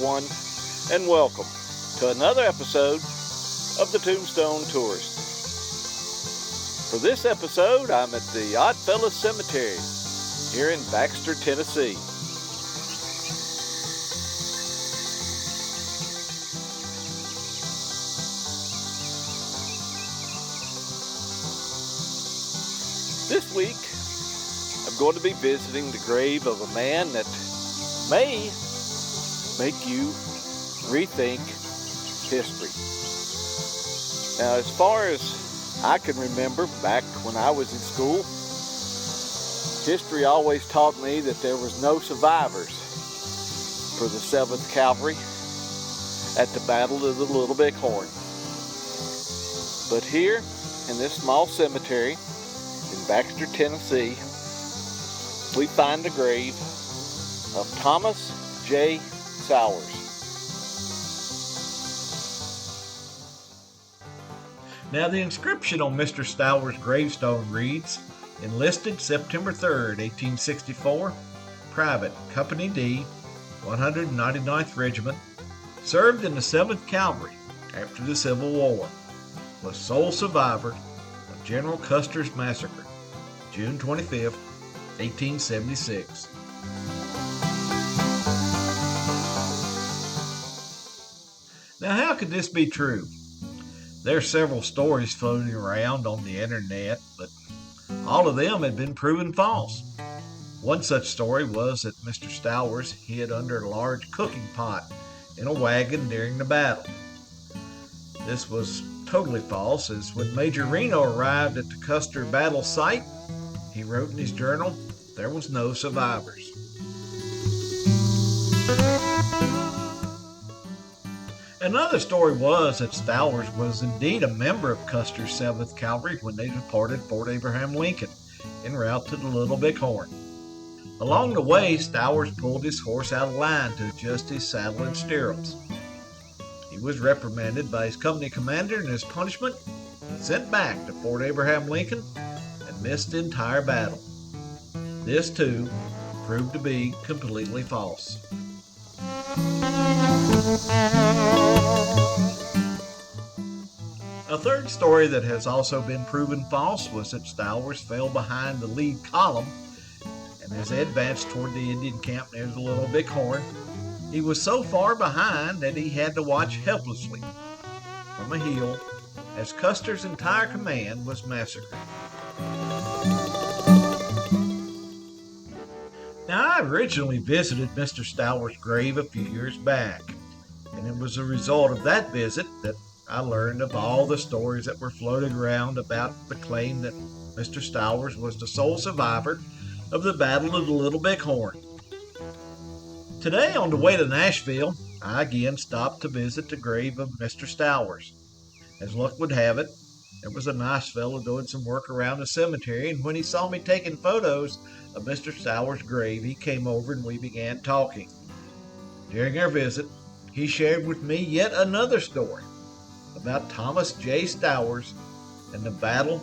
everyone, and welcome to another episode of the Tombstone Tourist. For this episode, I'm at the Oddfellows Cemetery here in Baxter, Tennessee. This week, I'm going to be visiting the grave of a man that may make you rethink history. Now, as far as I can remember, back when I was in school, history always taught me that there was no survivors for the 7th Cavalry at the Battle of the Little Bighorn. But here, in this small cemetery in Baxter, Tennessee, we find the grave of Thomas J. Stowers. Now, the inscription on Mr. Stowers' gravestone reads, enlisted September 3rd, 1864, Private, Company D, 199th Regiment, served in the 7th Cavalry after the Civil War, was sole survivor of General Custer's Massacre, June 25th, 1876. Now, how could this be true? There are several stories floating around on the internet, but all of them had been proven false. One such story was that Mr. Stowers hid under a large cooking pot in a wagon during the battle. This was totally false, as when Major Reno arrived at the Custer battle site, he wrote in his journal, there was no survivors. Another story was that Stowers was indeed a member of Custer's 7th Cavalry when they departed Fort Abraham Lincoln en route to the Little Bighorn. Along the way, Stowers pulled his horse out of line to adjust his saddle and stirrups. He was reprimanded by his company commander, and as punishment, sent back to Fort Abraham Lincoln and missed the entire battle. This, too, proved to be completely false. A third story that has also been proven false was that Stowers fell behind the lead column, and as they advanced toward the Indian camp near the Little Bighorn, he was so far behind that he had to watch helplessly from a hill as Custer's entire command was massacred. Now, I originally visited Mr. Stowers' grave a few years back, and it was a result of that visit that I learned of all the stories that were floating around about the claim that Mr. Stowers was the sole survivor of the Battle of the Little Bighorn. Today, on the way to Nashville, I again stopped to visit the grave of Mr. Stowers. As luck would have it, there was a nice fellow doing some work around the cemetery, and when he saw me taking photos of Mr. Stowers' grave, he came over and we began talking. During our visit, he shared with me yet another story about Thomas J. Stowers and the Battle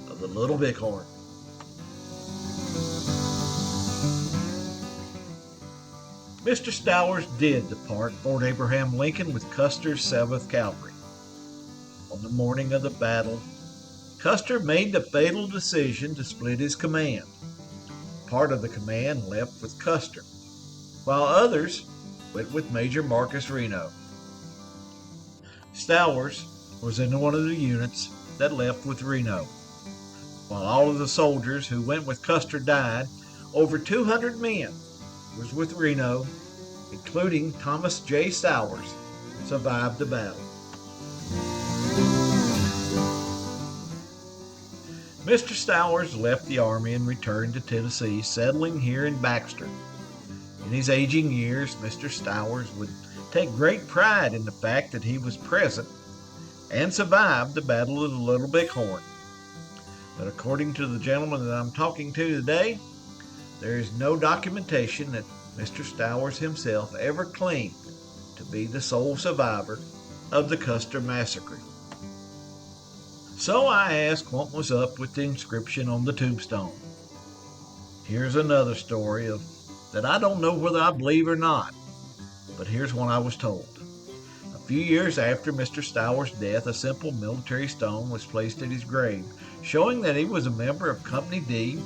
of the Little Bighorn. Mr. Stowers did depart Fort Abraham Lincoln with Custer's 7th Cavalry. On the morning of the battle, Custer made the fatal decision to split his command. Part of the command left with Custer, while others went with Major Marcus Reno. Stowers was in one of the units that left with Reno. While all of the soldiers who went with Custer died, over 200 men was with Reno, including Thomas J. Stowers, survived the battle. Mr. Stowers left the Army and returned to Tennessee, settling here in Baxter. In his aging years, Mr. Stowers would take great pride in the fact that he was present and survived the Battle of the Little Bighorn. But according to the gentleman that I'm talking to today, there is no documentation that Mr. Stowers himself ever claimed to be the sole survivor of the Custer Massacre. So I asked what was up with the inscription on the tombstone. Here's another story that I don't know whether I believe or not. but here's one I was told. A few years after Mr. Stowers' death, a simple military stone was placed at his grave, showing that he was a member of Company D,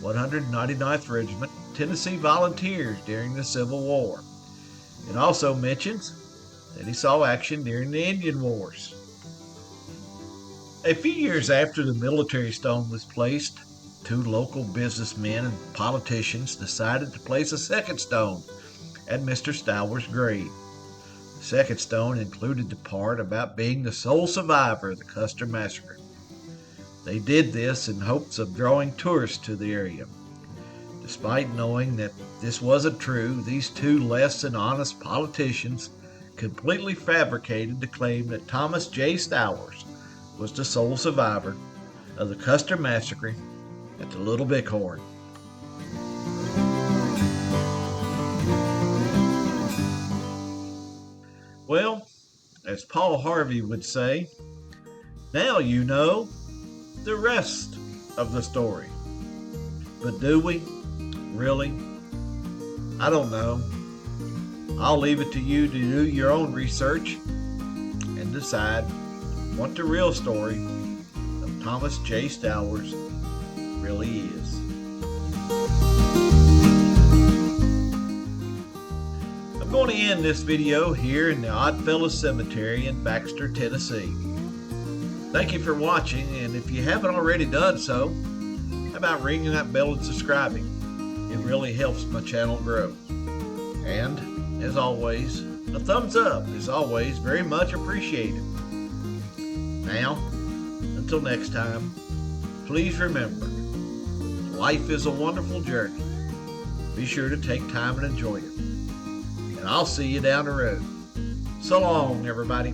199th Regiment, Tennessee Volunteers during the Civil War. It also mentions that he saw action during the Indian Wars. A few years after the military stone was placed, two local businessmen and politicians decided to place a second stone at Mr. Stowers' grave. The second stone included the part about being the sole survivor of the Custer Massacre. They did this in hopes of drawing tourists to the area. Despite knowing that this wasn't true, these two less than honest politicians completely fabricated the claim that Thomas J. Stowers was the sole survivor of the Custer Massacre at the Little Bighorn. Well, as Paul Harvey would say, now you know the rest of the story. But do we? Really? I don't know. I'll leave it to you to do your own research and decide what the real story of Thomas J. Stowers really is. I'm going to end this video here in the Oddfellows Cemetery in Baxter, Tennessee. Thank you for watching, and if you haven't already done so, how about ringing that bell and subscribing? It really helps my channel grow. And, as always, a thumbs up is always very much appreciated. Now, until next time, please remember, life is a wonderful journey. Be sure to take time and enjoy it. And I'll see you down the road. So long, everybody.